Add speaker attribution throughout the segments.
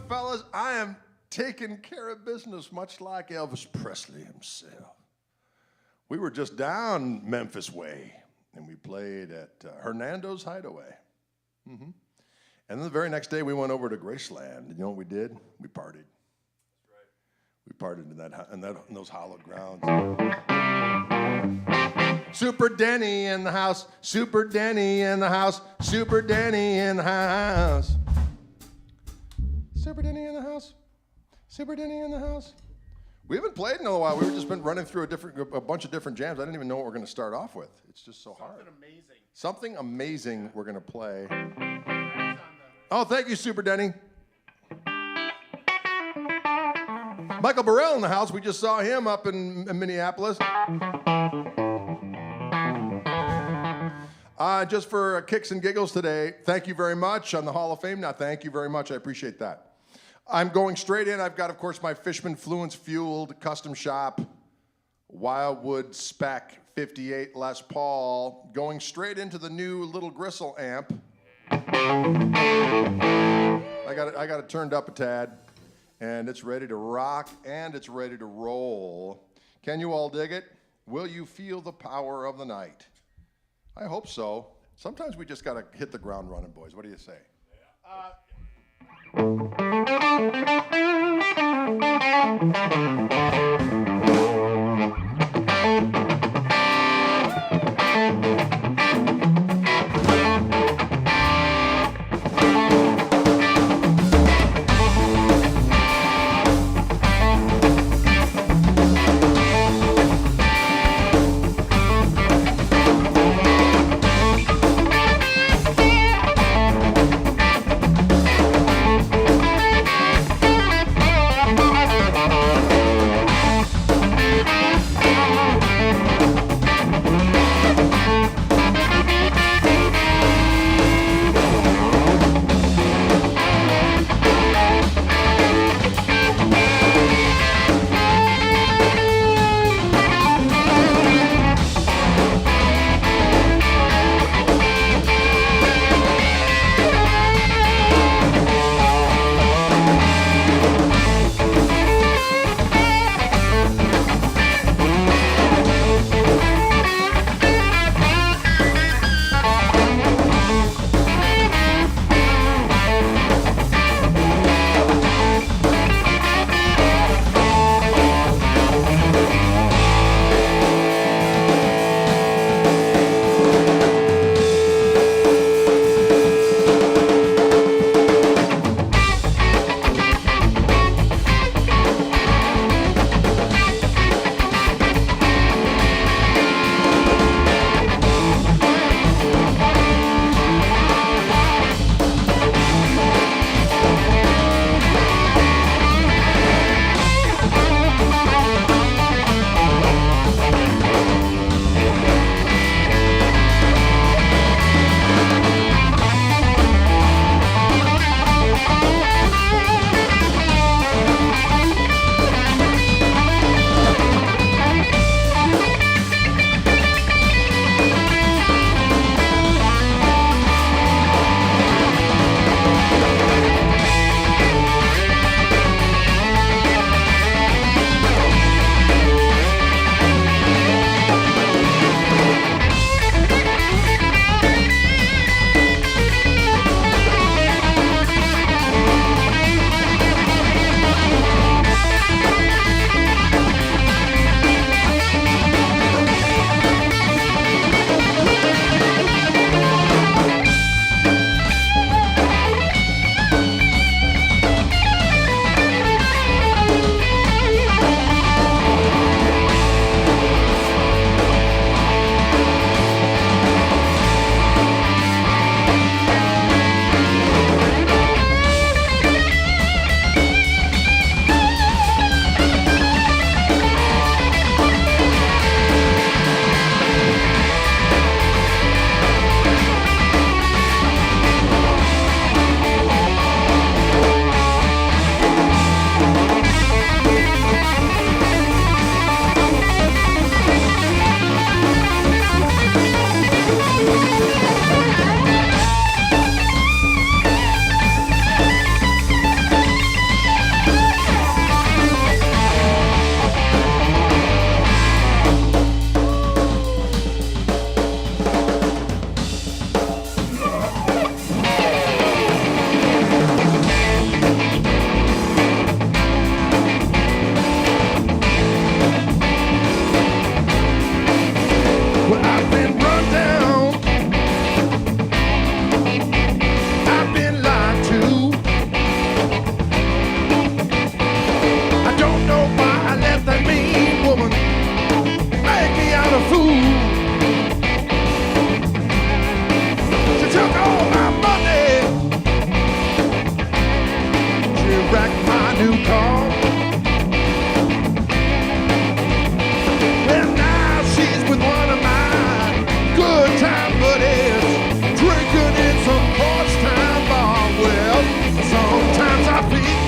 Speaker 1: Fellas, I am taking care of business much like Elvis Presley himself. We were just down Memphis way, and we played at Hernando's Hideaway. And then the very next day, we went over to Graceland. You know what we did? We partied. That's right. We partied in those hallowed grounds. Super Denny in the house. Super Denny in the house. Super Denny in the house. Super Denny in the house. Super Denny in the house. We haven't played in a while. We've just been running through a bunch of different jams. I didn't even know what we're going to start off with. It's just so hard. Something amazing we're going to play. Oh, thank you, Super Denny. Michael Burrell in the house. We just saw him up in Minneapolis. Just for kicks and giggles today, thank you very much on the Hall of Fame. Now, thank you very much. I appreciate that. I'm going straight in. I've got, of course, my Fishman Fluence-fueled custom shop Wildwood Spec 58 Les Paul, going straight into the new little Gristle amp. I got it turned up a tad, and it's ready to rock, and it's ready to roll. Can you all dig it? Will you feel the power of the night? I hope so. Sometimes we just got to hit the ground running, boys. What do you say? wrecked my new car. Well, now she's with one of my good time buddies, drinking in some Porchtown bar. Well, sometimes I feel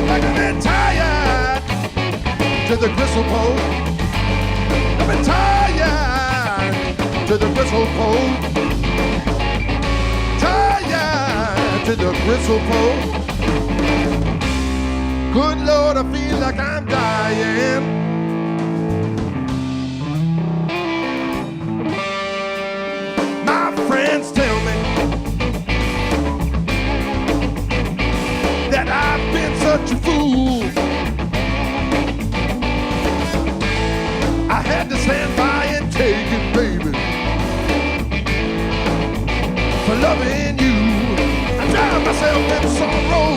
Speaker 1: like I've been tired to the gristle pole. I've been tired to the gristle pole. Tired to the gristle pole. Good Lord, I feel like I'm dying. My friends tell me that I've been such a fool. I had to stand by and take it, baby, for loving you. I drowned myself in sorrow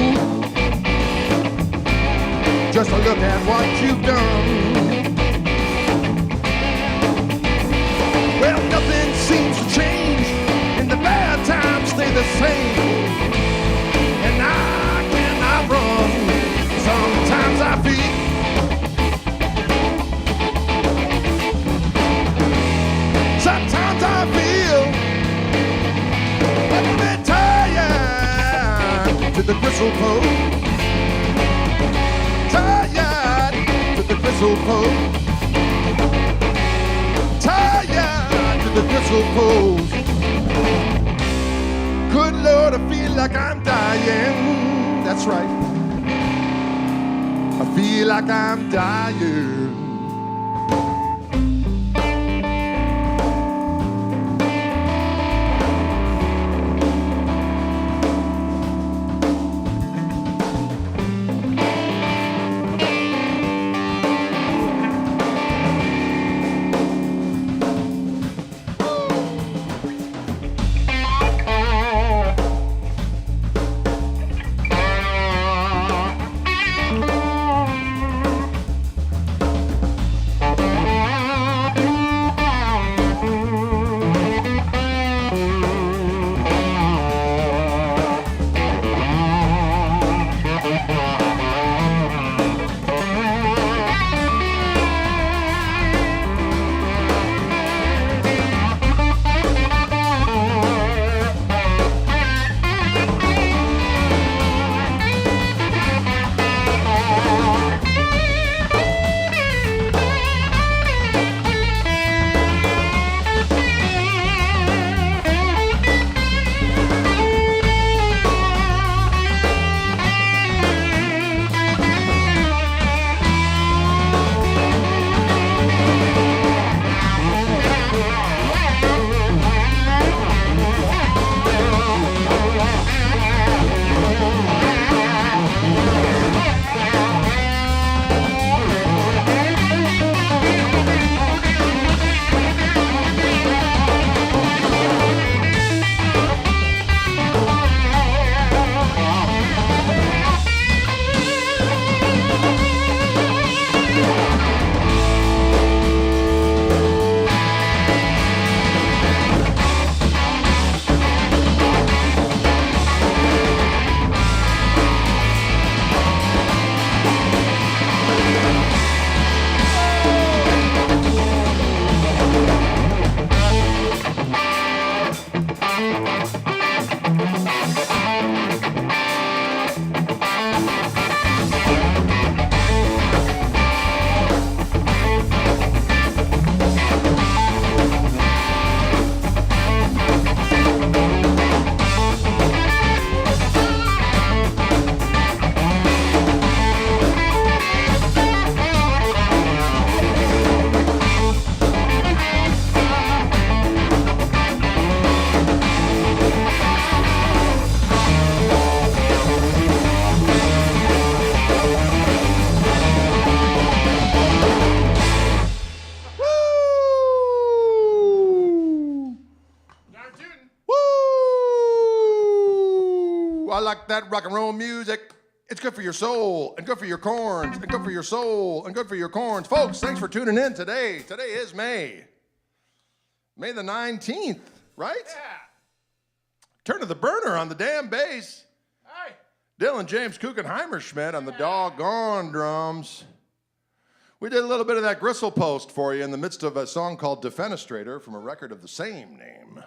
Speaker 1: just to look at what you've done. Well, nothing seems to change, and the bad times stay the same. And I run. Sometimes I feel like I've been tired to the gristle pole. Tired to the gristle pole. Tired to the gristle poles. Good Lord, I feel like I'm dying. That's right. I feel like I'm dying. I like that rock and roll music. It's good for your soul, and good for your corns, and good for your soul, and good for your corns. Folks, thanks for tuning in today. Today is May. May the 19th, right?
Speaker 2: Yeah.
Speaker 1: Turn to the burner on the damn bass.
Speaker 2: Hi.
Speaker 1: Dylan James Kuchenheimer-Schmidt on the doggone drums. We did a little bit of that gristle post for you in the midst of a song called Defenestrator from a record of the same name.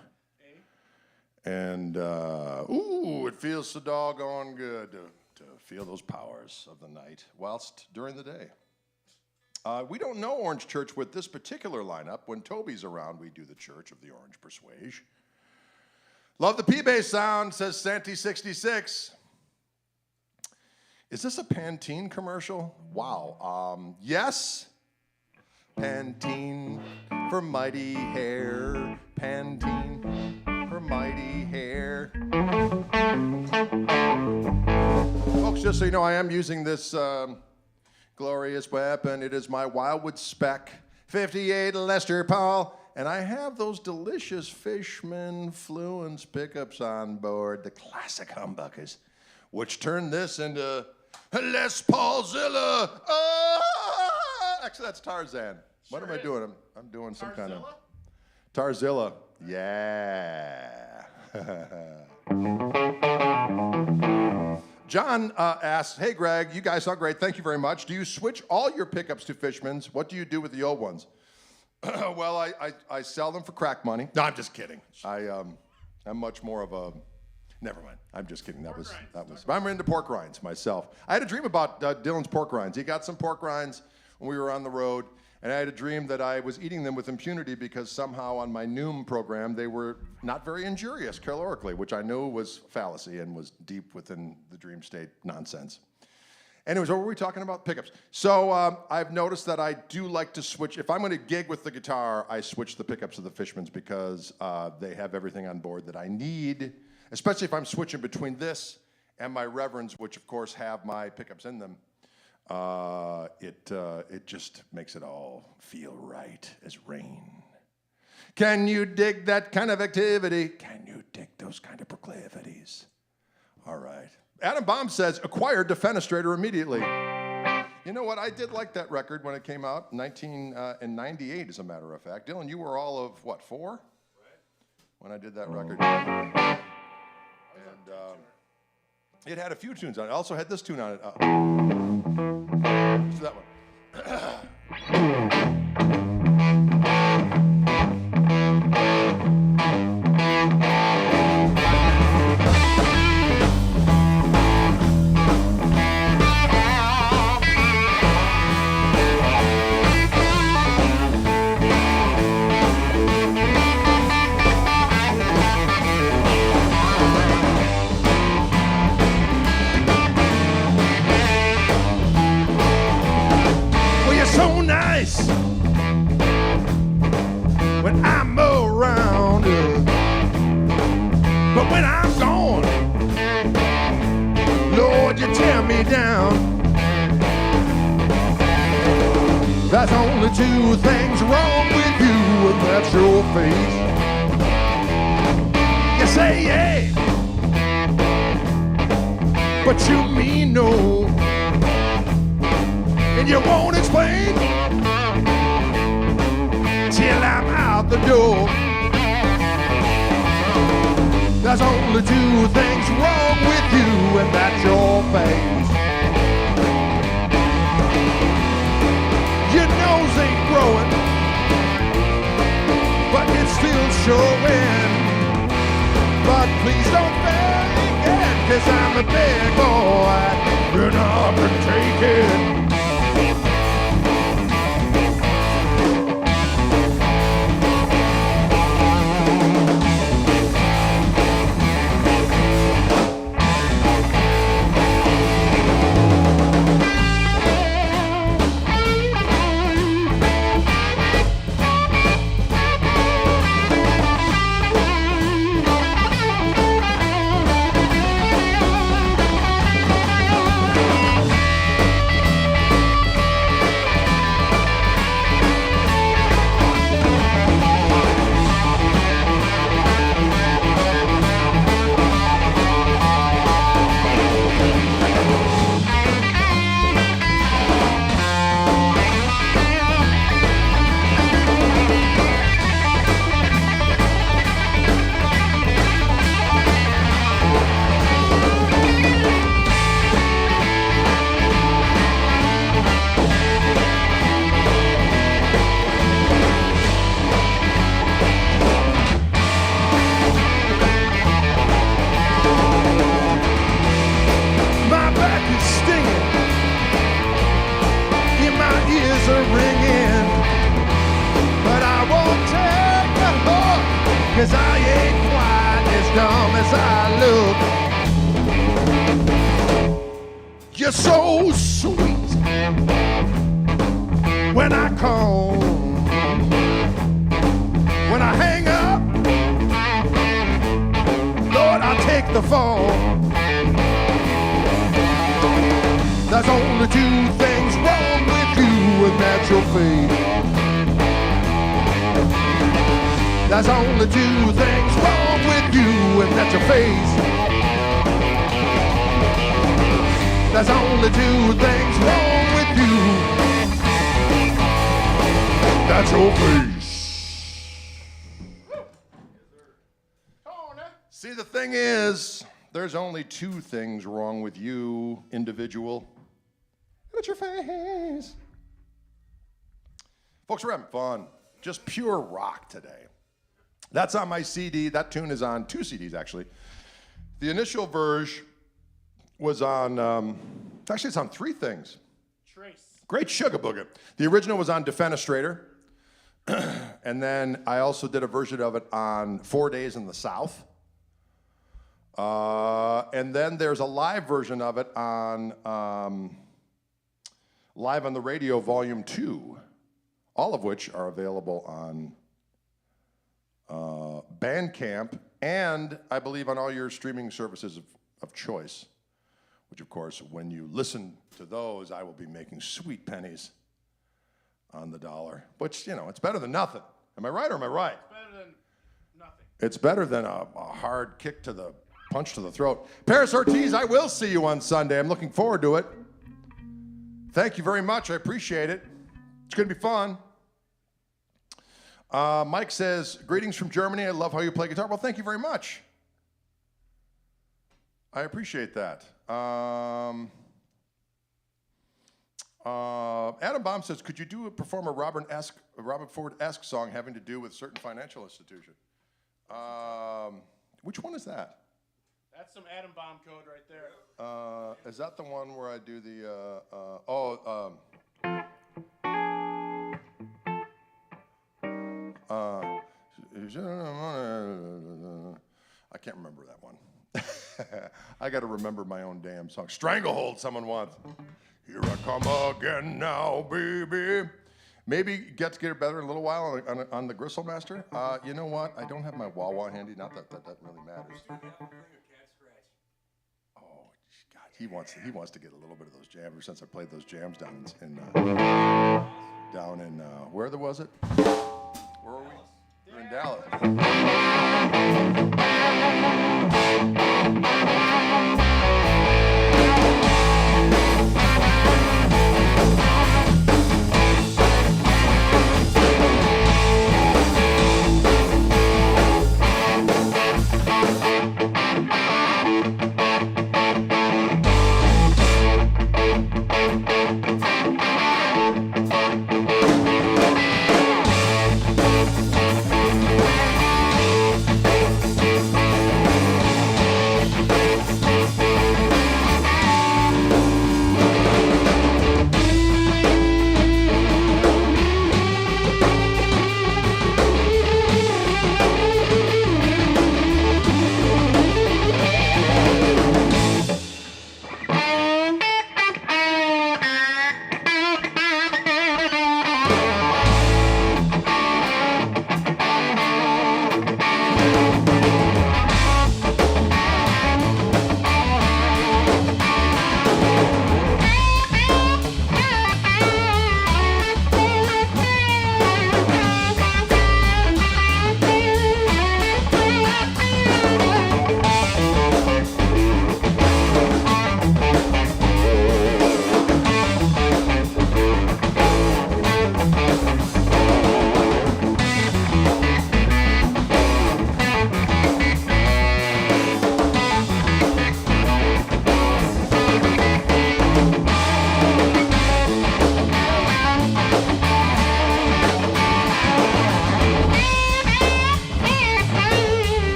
Speaker 1: And, it feels so doggone good to feel those powers of the night whilst during the day. We don't know Orange Church with this particular lineup. When Toby's around, we do the Church of the Orange Persuasion. Love the P-bass sound, says Santy66. Is this a Pantene commercial? Wow. Yes. Pantene for mighty hair. Pantene for mighty hair. Folks, just so you know, I am using this glorious weapon. It is my Wildwood Spec 58 Lester Paul. And I have those delicious Fishman Fluence pickups on board, the classic humbuckers, which turned this into Les Paulzilla. Actually, that's Tarzan. What am I doing? I'm doing some kind of Tarzilla. Yeah. John asks, hey, Greg, you guys sound great. Thank you very much. Do you switch all your pickups to Fishmans? What do you do with the old ones? Well, I sell them for crack money. No, I'm just kidding. I'm much more of a... Never mind. I'm just kidding. That was. I'm into pork rinds myself. I had a dream about Dylan's pork rinds. He got some pork rinds when we were on the road, and I had a dream that I was eating them with impunity because somehow on my Noom program they were not very injurious calorically, which I knew was fallacy and was deep within the dream state nonsense. Anyways, what were we talking about? Pickups. So I've noticed that I do like to switch. If I'm going to gig with the guitar, I switch the pickups to the Fishmans because they have everything on board that I need. Especially if I'm switching between this and my Reverends, which of course have my pickups in them, it just makes it all feel right as rain. Can you dig that kind of activity? Can you dig those kind of proclivities? All right. Adam Baum says, acquired Defenestrator immediately. You know what? I did like that record when it came out, 1998, as a matter of fact. Dylan, you were all of, what, 4? Right. When I did that record. And it had a few tunes on it. It also had this tune on it. Let's do that one. When I'm around, but when I'm gone, Lord, you tear me down. There's only 2 things wrong with you, and that's your face. You say yeah, but you mean no, and you won't explain till I'm out the door. There's only 2 things wrong with you, and that's your face. Your nose ain't growing, but it's still showing. But please don't fake it, 'cause I'm a big boy, and I can take it. 'cause I ain't quite as dumb as I look. You're so sweet when I call, when I hang up, Lord, I take the fall. There's only two things wrong with you, and that's your fate. There's only two things wrong with you, and that's your face. There's only two things wrong with you. That's your face. See, the thing is, there's only two things wrong with you, individual. That's your face. Folks, we're having fun. Just pure rock today. That's on my CD. That tune is on 2 CDs, actually. The initial version was on, actually it's on 3 things.
Speaker 2: Trace.
Speaker 1: Great Sugar Booger. The original was on Defenestrator. And then I also did a version of it on 4 Days in the South. And then there's a live version of it on Live on the Radio Volume 2, all of which are available on Bandcamp and I believe on all your streaming services of choice, which of course, when you listen to those, I will be making sweet pennies on the dollar, which, you know, it's better than nothing. Am I right or am I right?
Speaker 2: It's better than nothing.
Speaker 1: It's better than a hard kick to the punch to the throat. Paris Ortiz, I will see you on Sunday. I'm looking forward to it. Thank you very much. I appreciate it. It's going to be fun. Mike says, greetings from Germany. I love how you play guitar. Well, thank you very much. I appreciate that. Adam Baum says, could you perform a Robert Ford-esque song having to do with certain financial institution? Which one is that?
Speaker 2: That's some Adam Bomb code right there.
Speaker 1: Is that the one where I do the, I can't remember that one. I got to remember my own damn song. Stranglehold, someone wants. Here I come again now, baby. Maybe get to get it better in a little while on the Gristletime. You know what? I don't have my wah-wah handy. Not that really matters. Oh, God, he wants to get a little bit of those jams. Ever since I played those jams down in where was it? Where were we? We're in Dallas.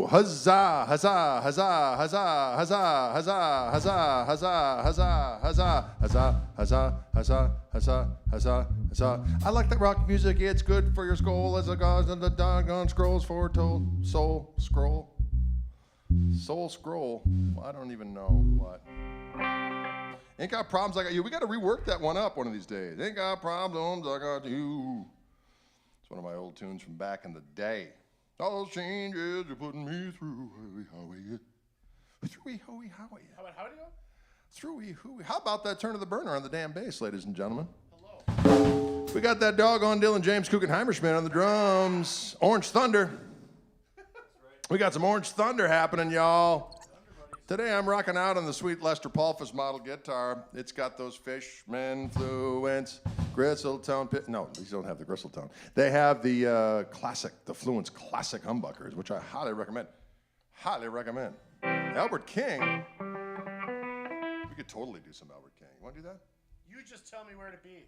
Speaker 1: Huzzah, huzzah, huzzah, huzzah, huzzah, huzzah, huzzah, huzzah, huzzah, huzzah, huzzah, huzzah, huzzah, huzzah, huzzah, huzzah. I like that rock music. It's good for your skull as a god and the doggone scrolls foretold. Soul scroll. Soul scroll. Well, I don't even know what. Ain't got problems I got you. We got to rework that one up one of these days. Ain't got problems I got you. It's one of my old tunes from back in the day. All those changes you're putting me through. Through hoey hoey.
Speaker 2: How about how do you go?
Speaker 1: Through hooey. How about that turn of the burner on the damn bass, ladies and gentlemen?
Speaker 2: Hello.
Speaker 1: We got that doggone Dylan James Kuchenheimer on the drums. Orange Thunder. We got some Orange Thunder happening, y'all. Today I'm rocking out on the sweet Lester Palfus model guitar. It's got those Fishman Fluence, Gristletime. No, these don't have the Gristletime. They have the classic, the Fluence classic humbuckers, which I highly recommend. Highly recommend. Albert King. We could totally do some Albert King. You want to do that?
Speaker 2: You just tell me where to be.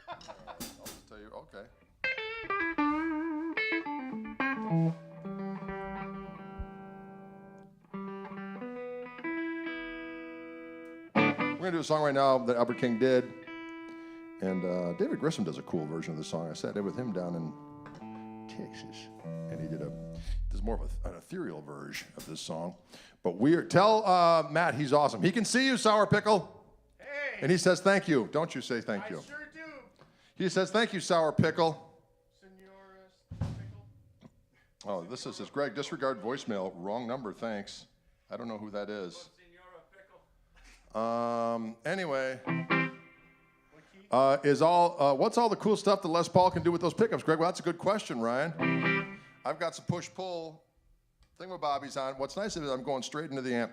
Speaker 1: I'll just tell you. Okay. We're going to do a song right now that Albert King did. And David Grissom does a cool version of the song. I sat there with him down in Texas. And he does more of an ethereal version of this song. But tell Matt he's awesome. He can see you, Sour Pickle.
Speaker 2: Hey.
Speaker 1: And he says thank you. Don't you say thank you.
Speaker 2: I sure do.
Speaker 1: He says thank you, Sour Pickle.
Speaker 2: Senora Pickle.
Speaker 1: Oh, this is Greg. Disregard voicemail. Wrong number, thanks. I don't know who that is. Anyway, what's all the cool stuff that Les Paul can do with those pickups, Greg? Well, that's a good question, Ryan. I've got some push-pull thingamabobbies on. What's nice is I'm going straight into the amp.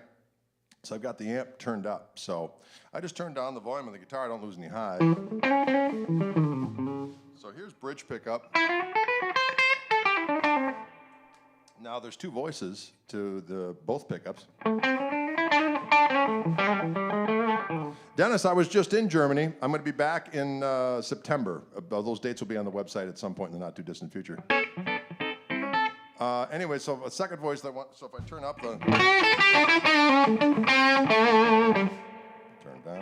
Speaker 1: So I've got the amp turned up. So I just turned down the volume of the guitar. I don't lose any high. So here's bridge pickup. Now there's two voices to both pickups. Dennis, I was just in Germany. I'm going to be back in September. Those dates will be on the website at some point in the not too distant future. Anyway, so a second voice that so if I turn up the turn down.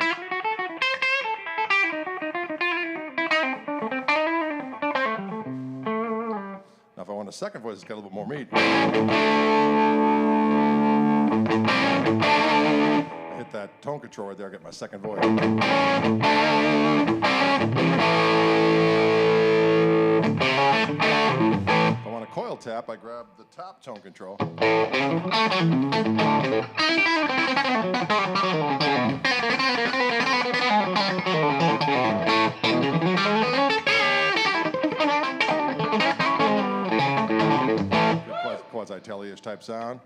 Speaker 1: Now if I want a second voice, it's got a little bit more meat. Hit that tone control right there, I get my second voice. If I want a coil tap, I grab the top tone control. Quasi-Telly-ish type sound.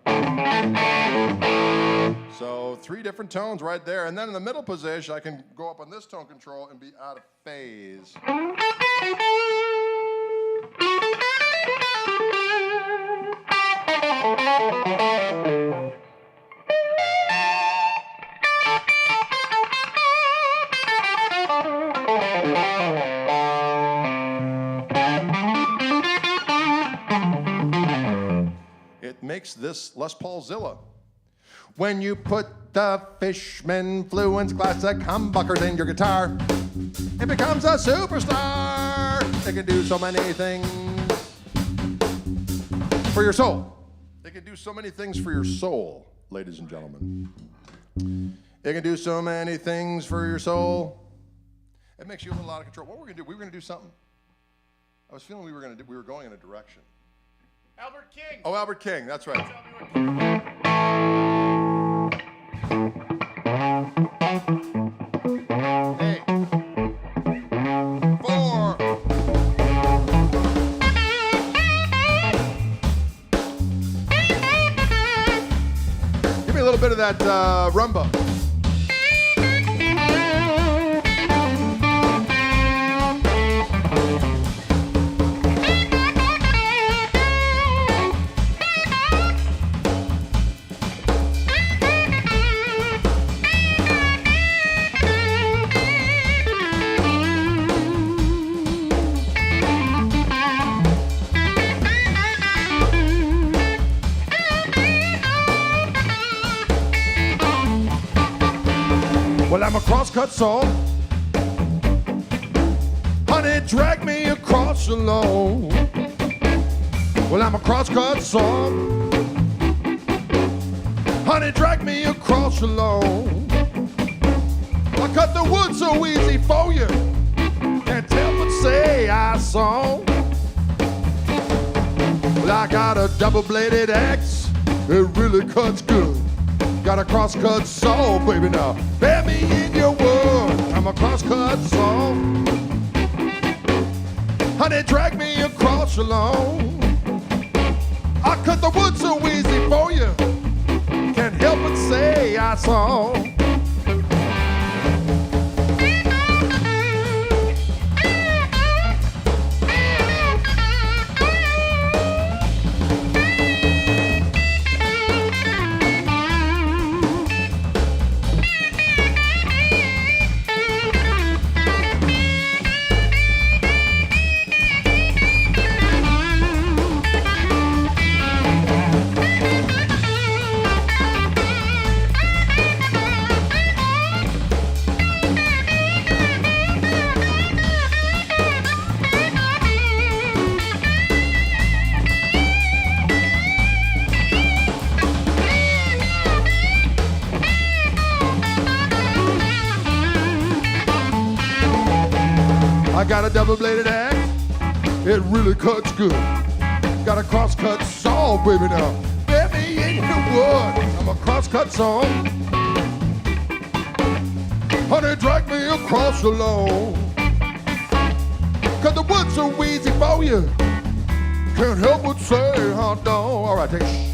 Speaker 1: So 3 different tones right there. And then in the middle position, I can go up on this tone control and be out of phase. It makes this Les Paulzilla. When you put the Fishman Fluence Classic humbuckers in your guitar, it becomes a superstar. It can do so many things for your soul. It can do so many things for your soul, ladies and gentlemen. It can do so many things for your soul. It makes you a little out of control. What we're gonna do? We were gonna do something. I was feeling we were going in a direction.
Speaker 2: Albert King.
Speaker 1: Oh, Albert King. That's right.
Speaker 2: Tell me what
Speaker 1: Hey. 4. Give me a little bit of that rumba. Well, I'm a crosscut song. Honey, drag me across alone. Well, I'm a crosscut song. Honey, drag me across alone. I cut the wood so easy for you. Can't help but say I saw. Well, I got a double-bladed axe. It really cuts good. Got a crosscut saw, baby, now bear me in your word. I'm a crosscut saw. Honey, drag me across alone. I cut the wood so easy for you. Can't help but say I saw. I got a double-bladed axe, it really cuts good. Got a crosscut saw, baby, now bear me in your wood. I'm a crosscut saw. Honey, drag me across the lawn. Cut the wood so easy for you. Can't help but say how done. All right, take it.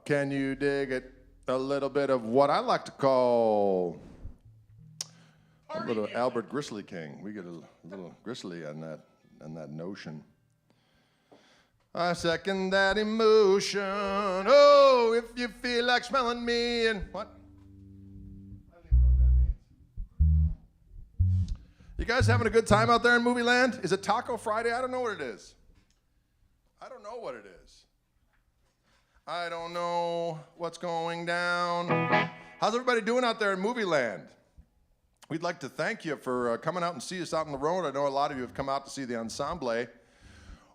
Speaker 1: Can you dig it? A little bit of what I like to call a little Albert Grizzly King. We get a little Grizzly on that notion. I second that emotion. Oh, if you feel like smelling me and what? I don't even know what that means. You guys having a good time out there in movie land? Is it Taco Friday? I don't know what it is. I don't know what it is. I don't know what's going down. How's everybody doing out there in movie land? We'd like to thank you for coming out and see us out on the road. I know a lot of you have come out to see the ensemble.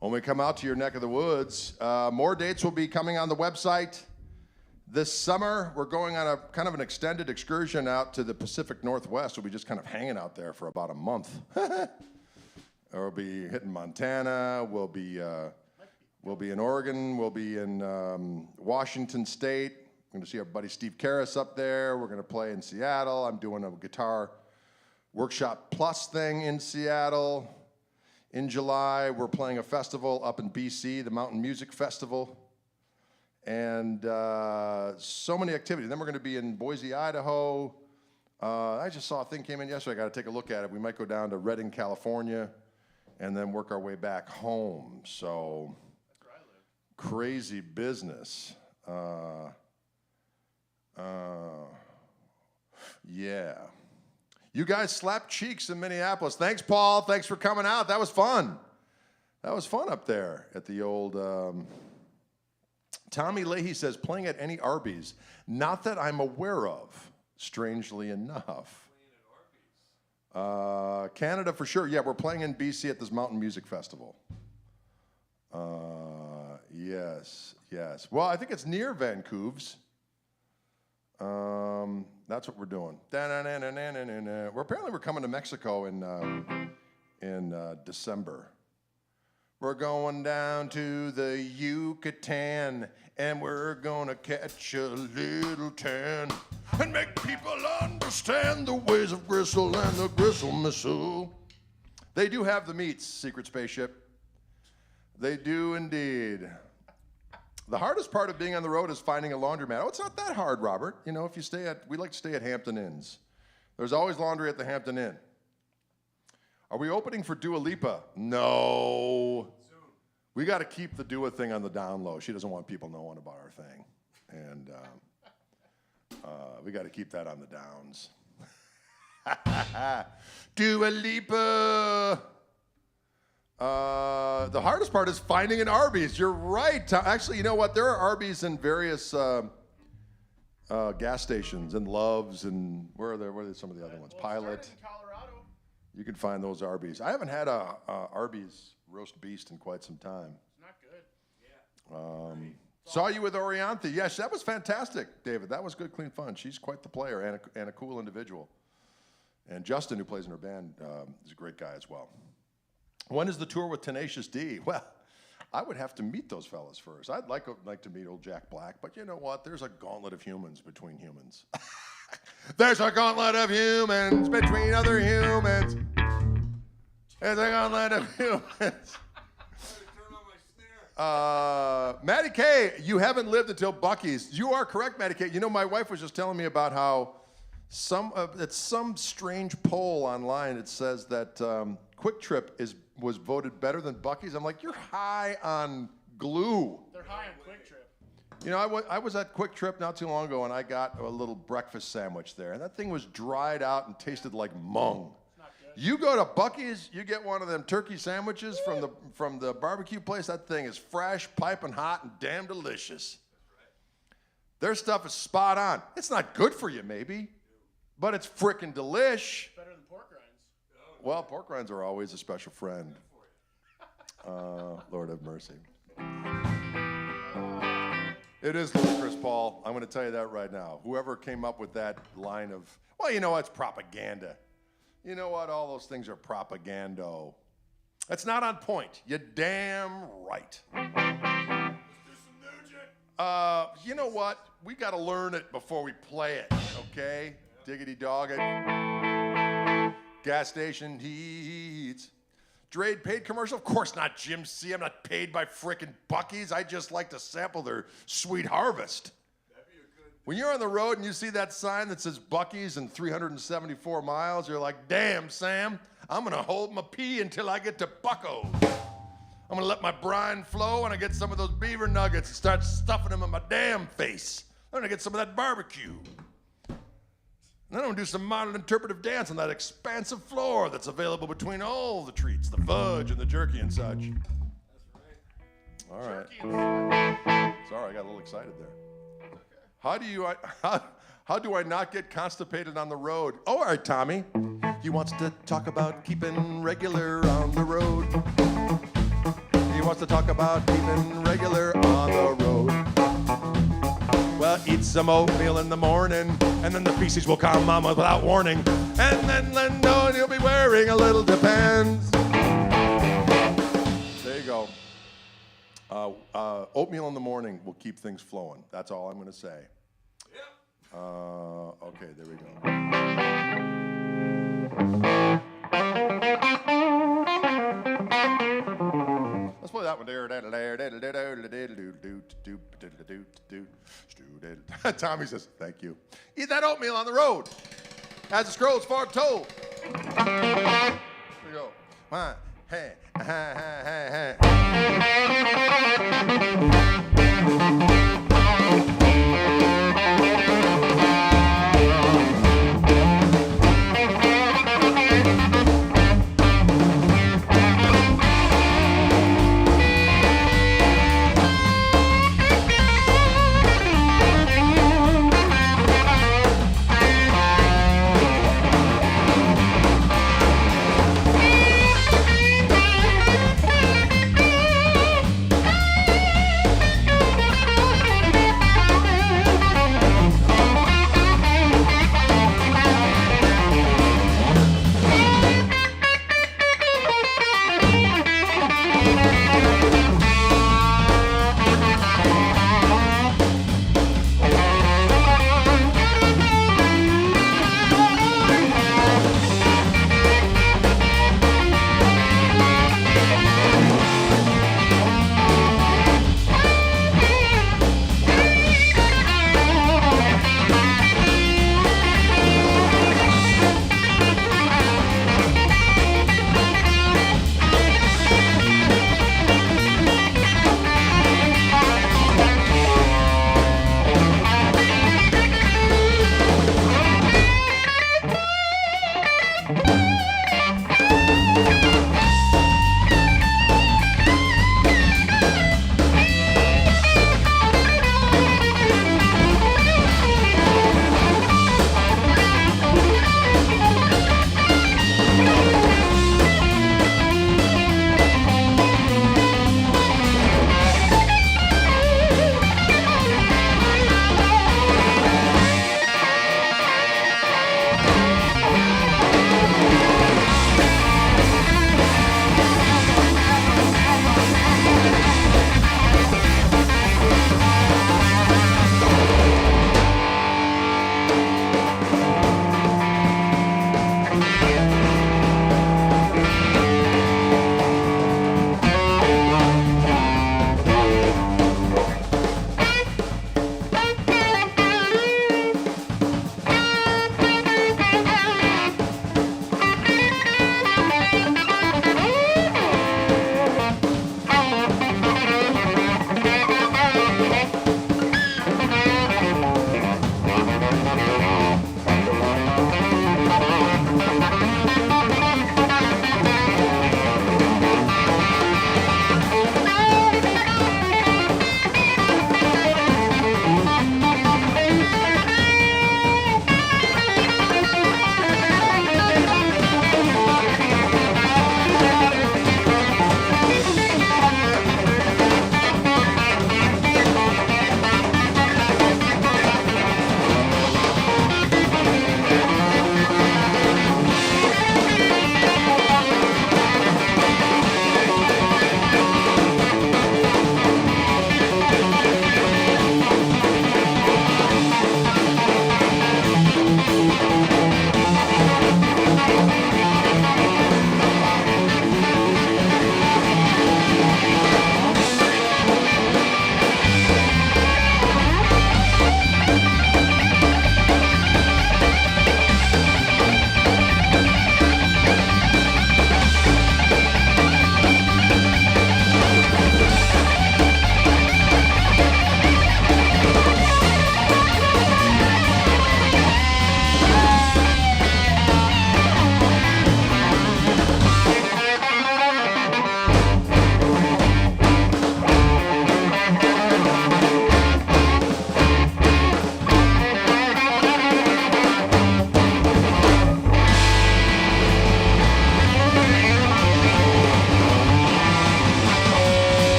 Speaker 1: When we come out to your neck of the woods, more dates will be coming on the website. This summer, we're going on a kind of an extended excursion out to the Pacific Northwest. We'll be just kind of hanging out there for about a month. We'll be hitting Montana. We'll be in Oregon. We'll be in Washington State. We're going to see our buddy Steve Karras up there. We're going to play in Seattle. I'm doing a guitar workshop plus thing in Seattle. In July, we're playing a festival up in BC, the Mountain Music Festival. And so many activities. Then we're going to be in Boise, Idaho. I just saw a thing came in yesterday. I got to take a look at it. We might go down to Redding, California, and then work our way back home. So that's where I live. Crazy business. Yeah. You guys slapped cheeks in Minneapolis. Thanks, Paul. Thanks for coming out. That was fun. That was fun up there at the old... Tommy Leahy says, playing at any Arby's. Not that I'm aware of, strangely enough. Canada for sure. Yeah, we're playing in BC at this Mountain Music Festival. Yes. Well, I think it's near Vancouver's. That's what we're doing. We're coming to Mexico in December. We're going down to the Yucatan, and we're gonna catch a little tan and make people understand the ways of Gristle and the Gristle Missile. They do have the meats, Secret Spaceship. They do indeed. The hardest part of being on the road is finding a laundromat. Oh, it's not that hard, Robert. You know, if you we like to stay at Hampton Inns. There's always laundry at the Hampton Inn. Are we opening for Dua Lipa? No. Soon. We got to keep the Dua thing on the down low. She doesn't want people knowing about our thing. And we got to keep that on the downs. Dua Lipa. The hardest part is finding an Arby's. You're right. Actually, you know what? There are Arby's in various gas stations and Love's and where are some of the other ones? Pilot.
Speaker 2: In Colorado.
Speaker 1: You can find those Arby's. I haven't had a Arby's roast beast in quite some time.
Speaker 2: It's not good. Yeah.
Speaker 1: Saw you with Orianthe. Yes, that was fantastic, David. That was good, clean fun. She's quite the player and a cool individual. And Justin, who plays in her band, is a great guy as well. When is the tour with Tenacious D? Well, I would have to meet those fellas first. I'd like to meet old Jack Black, but you know what? There's a gauntlet of humans between humans. There's a gauntlet of humans between other humans. There's a gauntlet of humans. Matty K, you haven't lived until Buc-ee's. You are correct, Matty K. You know, my wife was just telling me about how it's some strange poll online. It says that Quick Trip was voted better than Buc-ee's. I'm like, you're high on glue.
Speaker 2: They're high on Quick Trip.
Speaker 1: You know, I was at Quick Trip not too long ago, and I got a little breakfast sandwich there, and that thing was dried out and tasted like mung.
Speaker 2: It's not good.
Speaker 1: You go to Buc-ee's, you get one of them turkey sandwiches from the barbecue place. That thing is fresh, piping hot, and damn delicious. That's right. Their stuff is spot on. It's not good for you, maybe, but it's frickin' delish.
Speaker 2: Better than pork rinds.
Speaker 1: Well, pork rinds are always a special friend. Lord have mercy. It is ludicrous, Paul. I'm going to tell you that right now. Whoever came up with that line of, well, you know what? It's propaganda. You know what? All those things are propaganda. That's not on point. You're damn right.
Speaker 2: Let's do some Nugent.
Speaker 1: You know what? We got to learn it before we play it, okay? Yeah. Diggity dog it. Gas station heats. Drade paid commercial? Of course not, Jim C. I'm not paid by frickin' Buc-ee's. I just like to sample their sweet harvest. When you're on the road and you see that sign that says Buc-ee's and 374 miles, you're like, damn, Sam, I'm going to hold my pee until I get to Bucko's. I'm going to let my brine flow and I get some of those beaver nuggets and start stuffing them in my damn face. I'm going to get some of that barbecue. And then I'm going to do some modern interpretive dance on that expansive floor that's available between all the treats, the fudge and the jerky and such.
Speaker 2: That's right.
Speaker 1: All right.
Speaker 2: Jerky and
Speaker 1: Sorry, I got a little excited there. How do I not get constipated on the road? Oh, all right, Tommy. He wants to talk about keeping regular on the road. He wants to talk about keeping regular on the road. Well, eat some oatmeal in the morning, and then the feces will come on without warning. And then no, you'll be wearing a little Depends. There you go. Oatmeal in the morning will keep things flowing. That's all I'm going to say.
Speaker 2: Yep.
Speaker 1: Okay, there we go. Let's play that one there. Tommy says, thank you. Eat that oatmeal on the road. As the scrolls foretold. There you go. Hey, hey,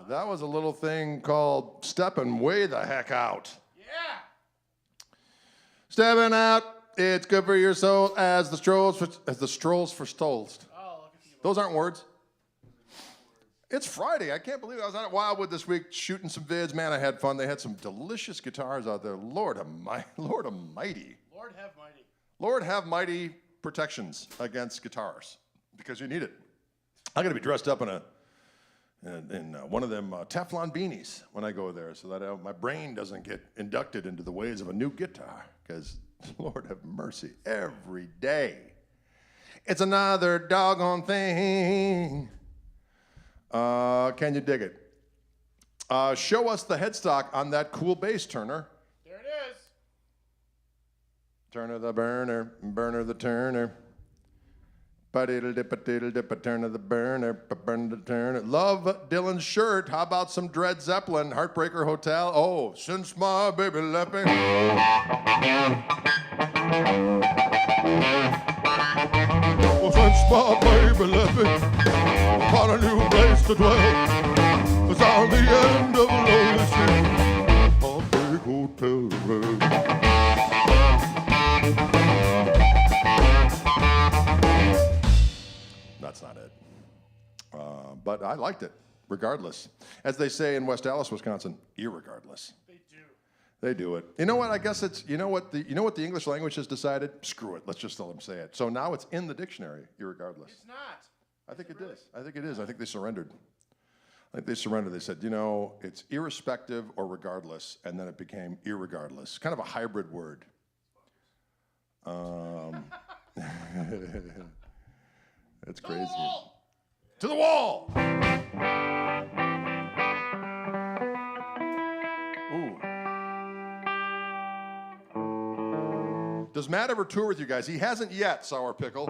Speaker 1: That was a little thing called Steppin' Way the Heck Out.
Speaker 2: Yeah.
Speaker 1: Stepping out, it's good for your soul as the strolls for stolls.
Speaker 2: Oh, look at you.
Speaker 1: Those aren't words. It's Friday. I can't believe it. I was out at Wildwood this week shooting some vids. Man, I had fun. They had some delicious guitars out there. Lord Almighty.
Speaker 2: Lord have mighty.
Speaker 1: Lord have mighty protections against guitars because you need it. I'm going to be dressed up in one of them Teflon beanies when I go there so that my brain doesn't get inducted into the ways of a new guitar because Lord have mercy, every day. It's another doggone thing. Can you dig it? Show us the headstock on that cool bass, Turner.
Speaker 2: There it is.
Speaker 1: Turner the burner, burner the turner. Ba-diddle-dip-a-diddle-dip-a, turner the burner, burner the turner. Love Dylan's shirt. How about some Dred Zeppelin, Heartbreaker Hotel? Oh, since my baby left me. Well, since my baby left me, I found a new place to dwell. It's on the end of a lonely street, Heartbreak Hotel. That's not it. But I liked it, regardless. As they say in West Allis, Wisconsin, irregardless.
Speaker 2: They do.
Speaker 1: They do it. You know what? I guess it's, you know what the English language has decided? Screw it. Let's just let them say it. So now it's in the dictionary, irregardless.
Speaker 2: It's not.
Speaker 1: I think it is. I think it is. I think they surrendered. They surrendered. They said, it's irrespective or regardless, and then it became irregardless. Kind of a hybrid word. It's crazy. To the wall! Ooh. Does Matt ever tour with you guys? He hasn't yet, Sour Pickle.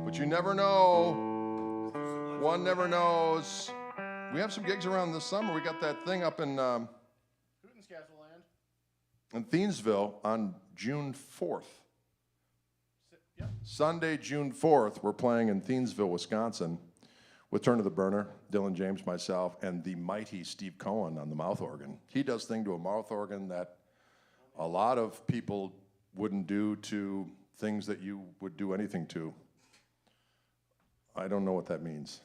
Speaker 1: But you never know. One never knows. We have some gigs around this summer. We got that thing up in Thiensville on June 4th.
Speaker 2: Yep.
Speaker 1: Sunday, June 4th, we're playing in Thiensville, Wisconsin with Turn of the Burner, Dylan James, myself, and the mighty Steve Cohen on the mouth organ. He does thing to a mouth organ that a lot of people wouldn't do to things that you would do anything to. I don't know what that means.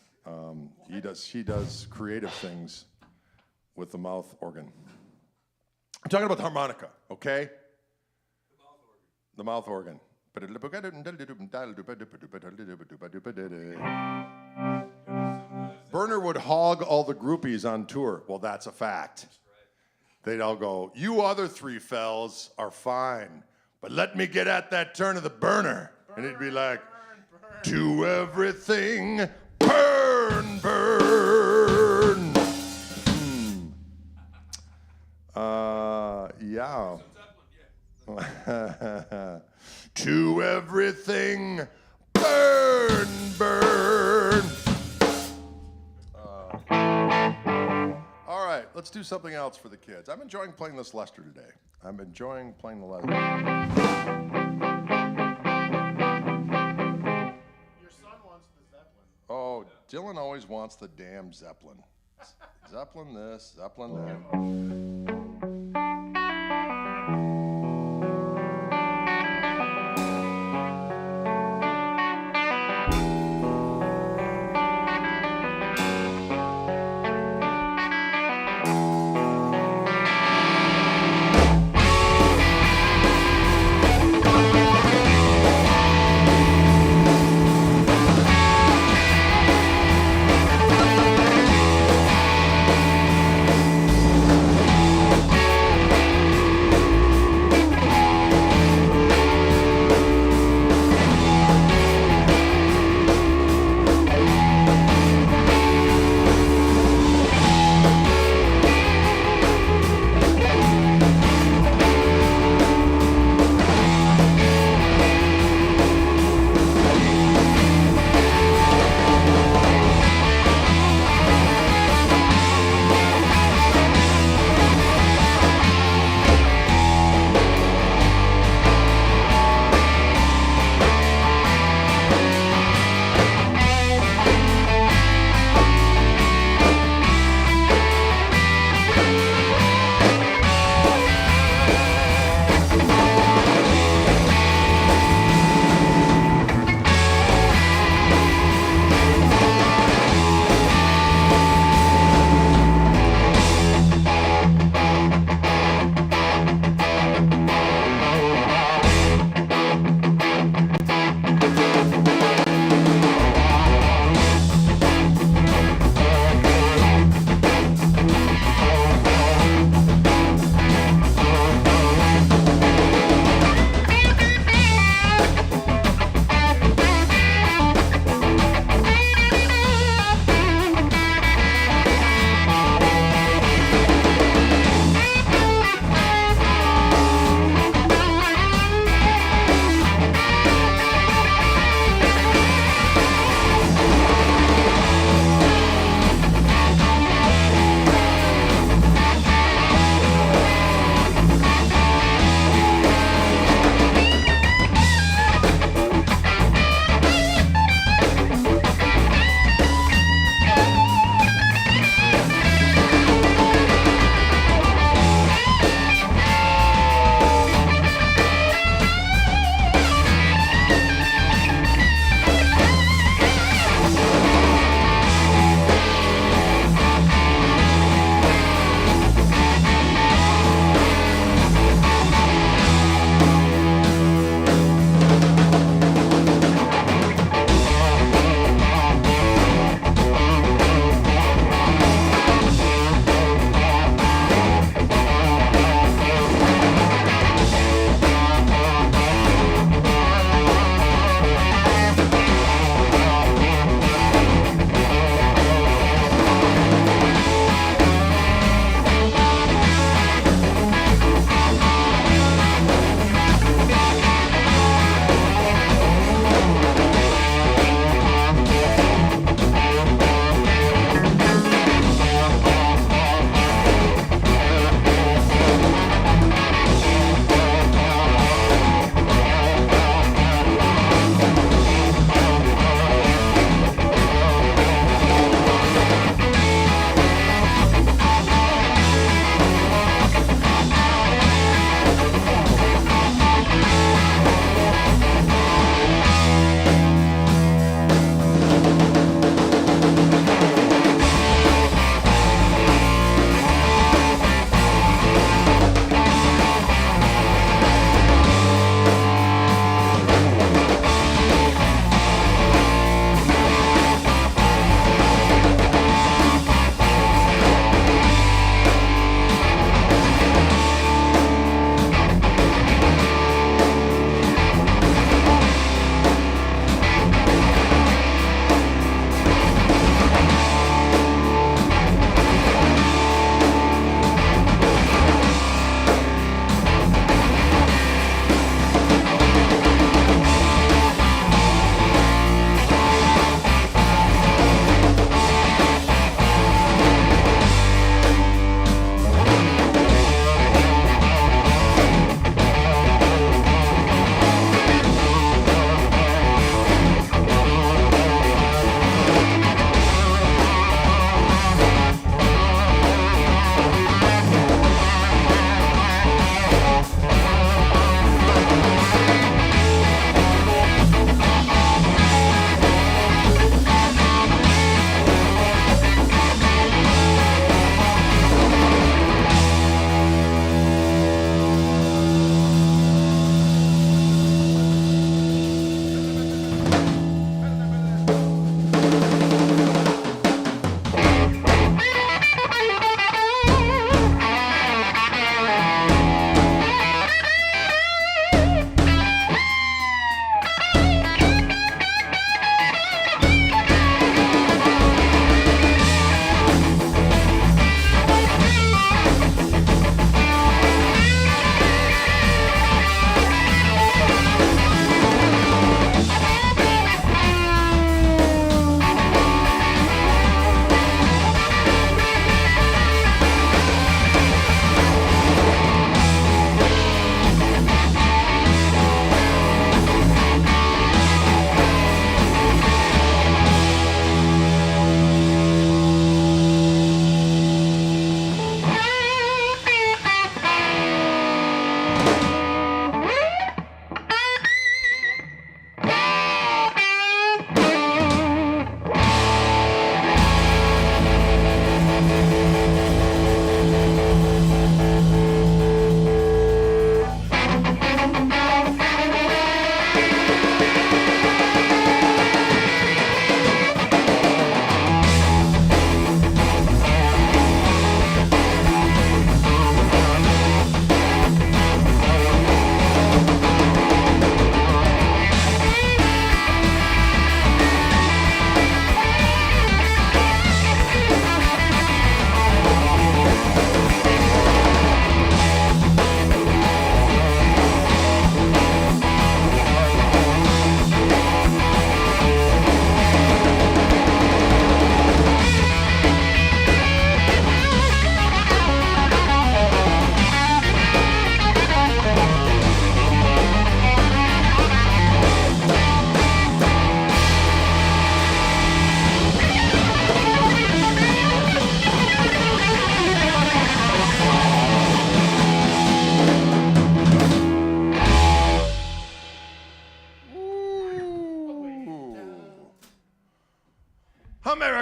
Speaker 1: He does creative things with the mouth organ. I'm talking about the harmonica, okay? The mouth organ. Burner would hog all the groupies on tour. Well, that's a fact. They'd all go, you other three fells are fine, but let me get at that Turn of the Burner. And he'd be like, to everything, burn, burn. Yeah. To everything, burn, burn. All right, let's do something else for the kids. I'm enjoying playing this Lester today. I'm enjoying playing the Lester.
Speaker 2: Your son wants the Zeppelin.
Speaker 1: Oh, Dylan always wants the damn Zeppelin. Zeppelin this, Zeppelin that.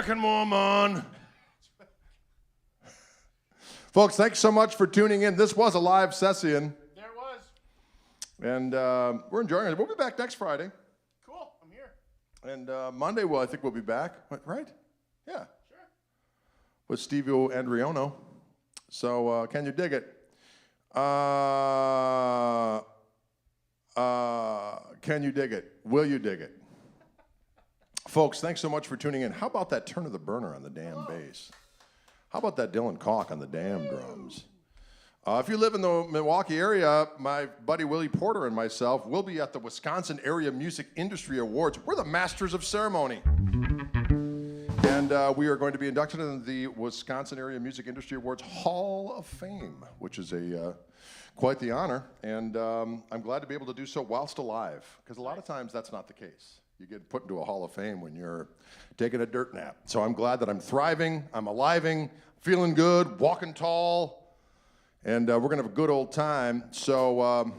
Speaker 1: American woman. Folks, thanks so much for tuning in. This was a live session,
Speaker 2: There it was.
Speaker 1: and we're enjoying it. We'll be back next Friday.
Speaker 2: Cool. I'm here.
Speaker 1: And Monday, well, I think we'll be back. Right? Yeah.
Speaker 2: Sure.
Speaker 1: With Stevie Andriono. So, can you dig it? Can you dig it? Will you dig it? Folks, thanks so much for tuning in. How about that turn of the burner on the damn bass? How about that Dylan Koch on the damn drums? If you live in the Milwaukee area, my buddy Willie Porter and myself will be at the Wisconsin Area Music Industry Awards. We're the masters of ceremony. And we are going to be inducted into the Wisconsin Area Music Industry Awards Hall of Fame, which is quite the honor. And I'm glad to be able to do so whilst alive, because a lot of times that's not the case. You get put into a Hall of Fame when you're taking a dirt nap. So I'm glad that I'm thriving, I'm aliving, feeling good, walking tall, and we're going to have a good old time. So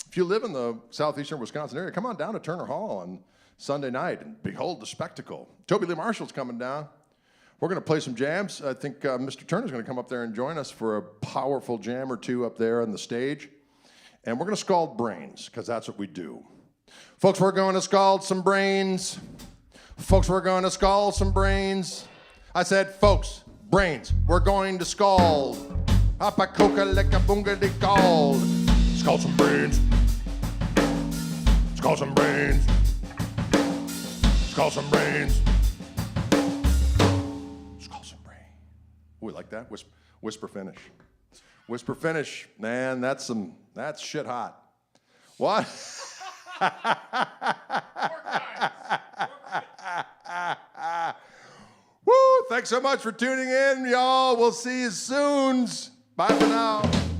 Speaker 1: if you live in the southeastern Wisconsin area, come on down to Turner Hall on Sunday night and behold the spectacle. Toby Lee Marshall's coming down. We're going to play some jams. I think Mr. Turner's going to come up there and join us for a powerful jam or two up there on the stage. And we're going to scald brains, because that's what we do. Folks, we're going to scald some brains. Folks, we're going to scald some brains. I said, folks, brains, we're going to scald. Papa coca like a bunga de gold. Scald some brains. Scald some brains. Scald some brains. Scald some brains. Ooh, we like that? Whisper finish. Whisper finish. Man, that's shit hot. What? Woo! Thanks so much for tuning in, y'all. We'll see you soon. Bye for now.